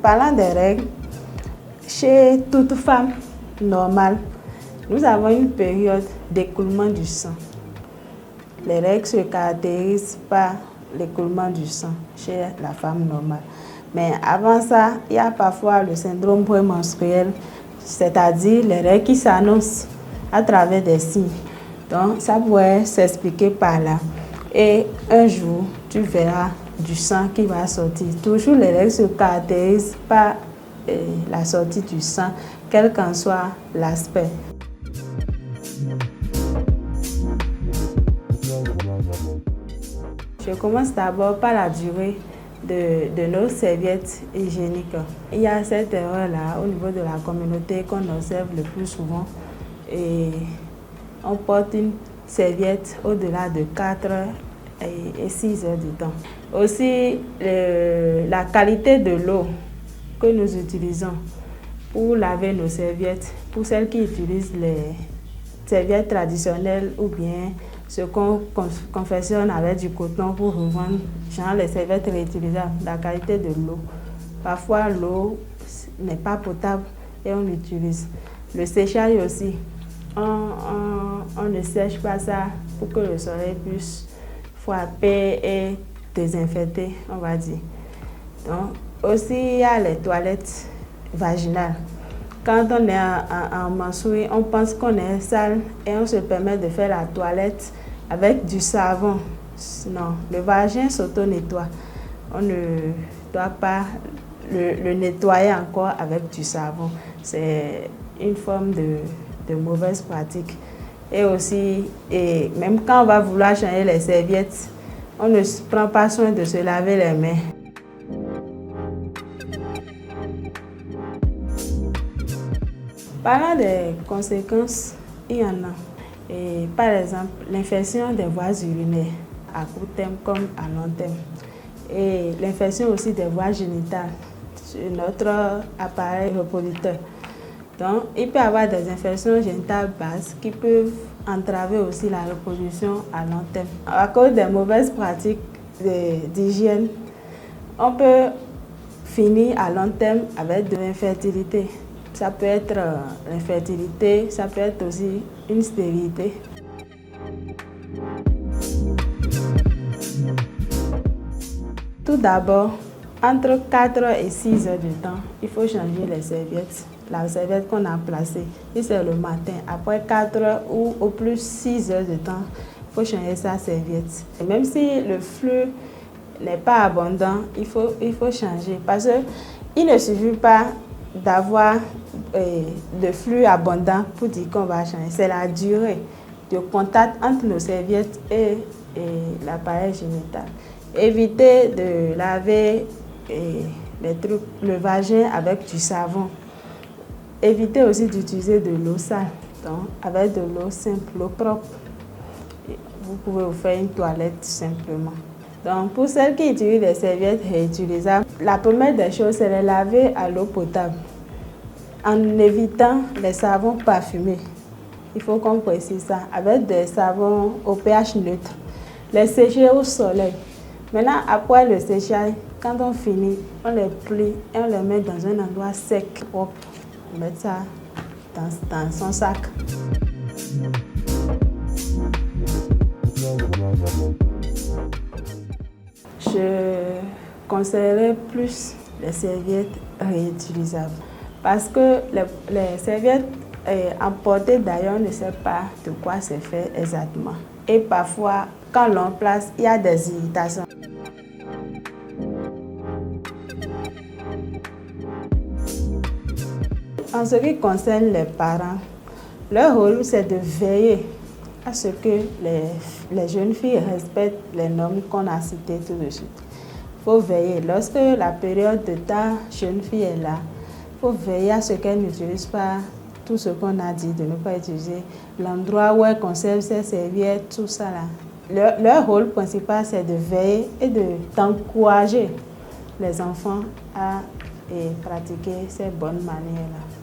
Parlant des règles, chez toute femme normale, nous avons une période d'écoulement du sang. Les règles se caractérisent par l'écoulement du sang chez la femme normale. Mais avant ça, il y a parfois le syndrome prémenstruel, c'est-à-dire les règles qui s'annoncent à travers des signes. Donc, ça pourrait s'expliquer par là. Et un jour, tu verras du sang qui va sortir. Toujours, les règles se caractérisent par la sortie du sang, quel qu'en soit l'aspect. Je commence d'abord par la durée de nos serviettes hygiéniques. Il y a cette erreur-là au niveau de la communauté qu'on observe le plus souvent. Et on porte une serviette au-delà de 4 heures et 6 heures du temps. Aussi, la qualité de l'eau que nous utilisons pour laver nos serviettes, pour celles qui utilisent les serviettes traditionnelles ou bien ce qu'on confectionne avec du coton pour revendre, genre les serviettes réutilisables, la qualité de l'eau. Parfois, l'eau n'est pas potable et on l'utilise. Le séchage aussi, on ne sèche pas ça pour que le soleil puisse frapper et désinfecter, on va dire. Donc, aussi, il y a les toilettes vaginales. Quand on est en menstruée, on pense qu'on est sale et on se permet de faire la toilette avec du savon. Non, le vagin s'auto-nettoie. On ne doit pas le nettoyer encore avec du savon. C'est une forme de mauvaise pratique. Et aussi, même quand on va vouloir changer les serviettes, on ne prend pas soin de se laver les mains. Parlant des conséquences, il y en a. Et par exemple, l'infection des voies urinaires à court terme comme à long terme. Et l'infection aussi des voies génitales sur notre appareil reproducteur. Donc, il peut y avoir des infections génitales basses qui peuvent entraver aussi la reproduction à long terme. À cause des mauvaises pratiques d'hygiène, on peut finir à long terme avec de l'infertilité. Ça peut être l'infertilité, ça peut être aussi une stérilité. Tout d'abord, entre 4 heures et 6 heures du temps, il faut changer les serviettes. La serviette qu'on a placée, si c'est le matin, après 4 heures ou au plus 6 heures de temps, il faut changer sa serviette. Et même si le flux n'est pas abondant, il faut changer. Parce qu'il ne suffit pas d'avoir de flux abondant pour dire qu'on va changer. C'est la durée de contact entre nos serviettes et l'appareil génital. Éviter de laver le vagin avec du savon. Éviter aussi d'utiliser de l'eau sale. Donc, avec de l'eau simple, l'eau propre, vous pouvez vous faire une toilette simplement. Donc, pour celles qui utilisent des serviettes réutilisables, la première des choses, c'est de laver à l'eau potable, en évitant les savons parfumés. Il faut qu'on précise ça, avec des savons au pH neutre. Les sécher au soleil. Maintenant, après le séchage, quand on finit, on les plie et on les met dans un endroit sec, propre. On met ça dans son sac. Je conseillerais plus les serviettes réutilisables parce que les serviettes emportées d'ailleurs, on ne sait pas de quoi c'est fait exactement. Et parfois, quand l'on place, il y a des irritations. En ce qui concerne les parents, leur rôle c'est de veiller à ce que les jeunes filles respectent les normes qu'on a citées tout de suite. Il faut veiller. Lorsque la période de ta jeune fille est là, il faut veiller à ce qu'elle n'utilise pas tout ce qu'on a dit, de ne pas utiliser l'endroit où elle conserve ses serviettes, tout ça là. Leur rôle principal, c'est de veiller et d'encourager les enfants à pratiquer ces bonnes manières-là.